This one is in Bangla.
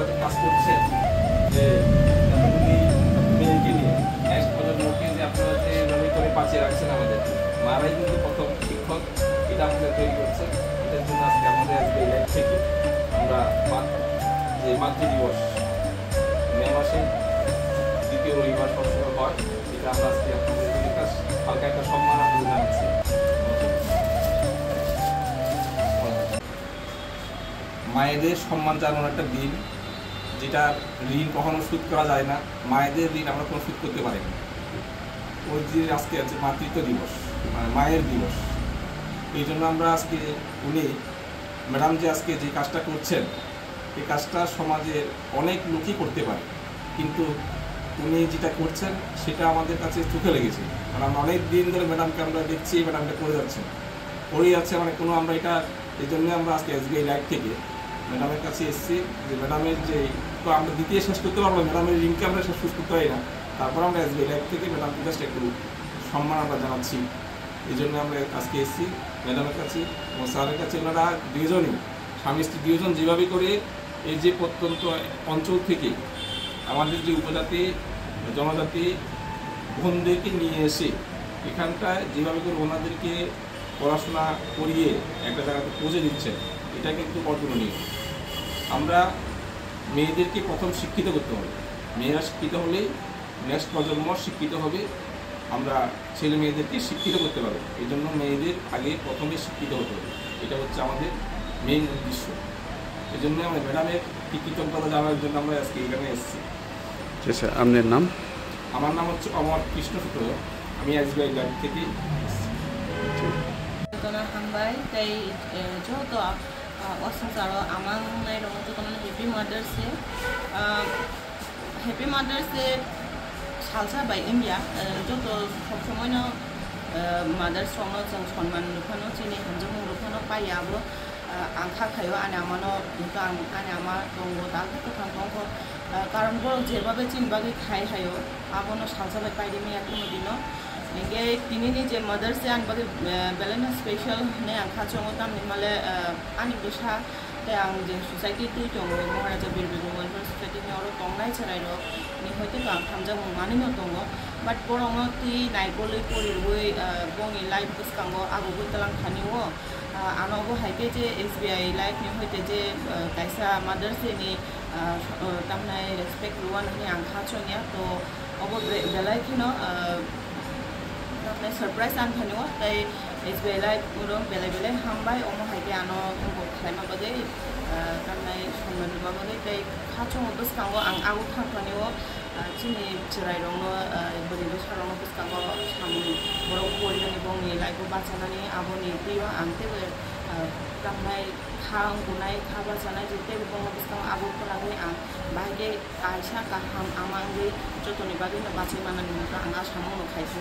আপনারা যে কাজ করছেন যে উনি মেয়েকে নিয়ে নেক্সট প্রজন্মকে যে আপনারা যে এভাবে করে বাঁচিয়ে রাখছেন আমাদের মারাই কিন্তু প্রথম শিক্ষক এটা আমাদের তৈরি করছে। এটার জন্য আজকে আমাদের আজকে এই লাইফ থেকে আমরা যে মাতৃ দিবস মে মাসে দ্বিতীয় রবিবার সবসময় হয়, এটা আমরা আজকে আপনাদের হালকা একটা সম্মান আপনাদের জানাচ্ছি। মায়েদের সম্মান জানানোর একটা দিন, যেটা ঋণ কখনো শোধ করা যায় না। মায়েদের ঋণ আমরা কোনো শোধ করতে পারি না। ওই যে আজকে আছে মাতৃত্ব দিবস, মানে মায়ের দিবস। এই জন্য আমরা আজকে উনি ম্যাডাম যে আজকে যে কাজটা করছেন, এই কাজটা সমাজের অনেক লোকই করতে পারে, কিন্তু উনি যেটা করছেন সেটা আমাদের কাছে চোখে লেগেছে। কারণ আমরা অনেক দিন ধরে ম্যাডামকে আমরা দেখছি, ম্যাডামটা করে যাচ্ছেন, করেই যাচ্ছে, মানে কোনো আমরা এটা এই জন্যই আমরা আজকে SBI লাইফ থেকে ম্যাডামের কাছে এসেছি যে ম্যাডামের যে তো আমরা দ্বিতীয় শেষ করতে পারবো, ম্যাডামের ঋণকে আমরা শেষ করতে পারি না, তারপর আমরা SBI লাইফ থেকে ম্যাডামকে জাস্ট একটু সম্মান আমরা জানাচ্ছি। এই জন্য আমরা আজকে এসেছি ম্যাডামের কাছে এবং স্যারের কাছে। ওনারা দুজনই স্বামী স্ত্রী দুজন যেভাবে করে এই যে প্রত্যন্ত অঞ্চল থেকে আমাদের যে উপজাতি জনজাতি বোনদেরকে নিয়ে এসে এখানটায় যেভাবে করে ওনাদেরকে পড়াশোনা করিয়ে একটা জায়গাতে পৌঁছে দিচ্ছেন, এটা কিন্তু অতুলনীয়। আমরা মেয়েদেরকে প্রথম শিক্ষিত করতে হবে, মেয়েরা শিক্ষিত হলেই নেক্সট প্রজন্ম শিক্ষিত হবে, আমরা ছেলে মেয়েদেরকে শিক্ষিত করতে পারবো। এই জন্য মেয়েদের আগে প্রথমে শিক্ষিত হতে হবে, এটা হচ্ছে আমাদের মেইন উদ্দেশ্য। এই জন্য আমরা ম্যাডামের কৃতজ্ঞতা জানানোর জন্য আমরা আজকে এখানে এসেছি। আচ্ছা, আপনার নাম? আমার নাম হচ্ছে অমর কৃষ্ণ সূত্র, আমি SBI লাইফ থেকে এসেছি। হামবাই তাই যেহেতু অসংসার আমার হ্যাপি মাদার্স ডে সালসা বাই ইন্ডিয়া যত সবসময় মাদার্स जों सन्मान रुफानो जोंनि हिन्जाव रुफानो पायाबो आं थाखायो आंनि आमानो आंनि आमा दङ दा गोथां दङ कारण जेबाबे चिनबागै खाइ हायो आबोनो सालसाबाय पाइदिमे याकुनो दिनो इंगे तिनिनि जे मदर्स डे आं बागै बेलेना स्पेशल ने आं खाचोङो तामनि माले आंनि गोसा ते आं जे सोसाइटी तु दङ महाराजा बिरबिल वेलफेयार सोसाइटी नि अरो दंनाय छराइरो नि हयतो आं थामजा मानिनो दङ बाट बरङो ति नाइगोलै परिरबै बंनि लाइफ बसकांगो आगोबो तलां खानिओ आनोबो हाइके जे SBI लाइफ नि हयते जे कायसा मदर्स डे नि तामनाय रेसपेक्ट रुवान नि आं खाचोङया तो अबो बेलायखिनो तामनाय सरप्राइज आं खानिओ ताई SBI लाइफ उरो बेले हामबाय अमो हाइके आनो हमबो खायमा बगै तामनाय सनमान बागै ताई खाचोङो बसकांगो आं आगो थांखानिओ चिनि चिराइरङो बोरैबो सारङो बसकांगो साम बर' परिनि बंनि लाइफखौ बाचानानै आबोनि प्रिय आंतेबो तामनाय खा गुनाय खा बाचानाय जेतेबो बंनो बसकांगो आबोखौ लागै आं बाहागे आइसा गाहाम आमांगै जतनि बागैनो बाचायमानानै आं आसामावनो खायसो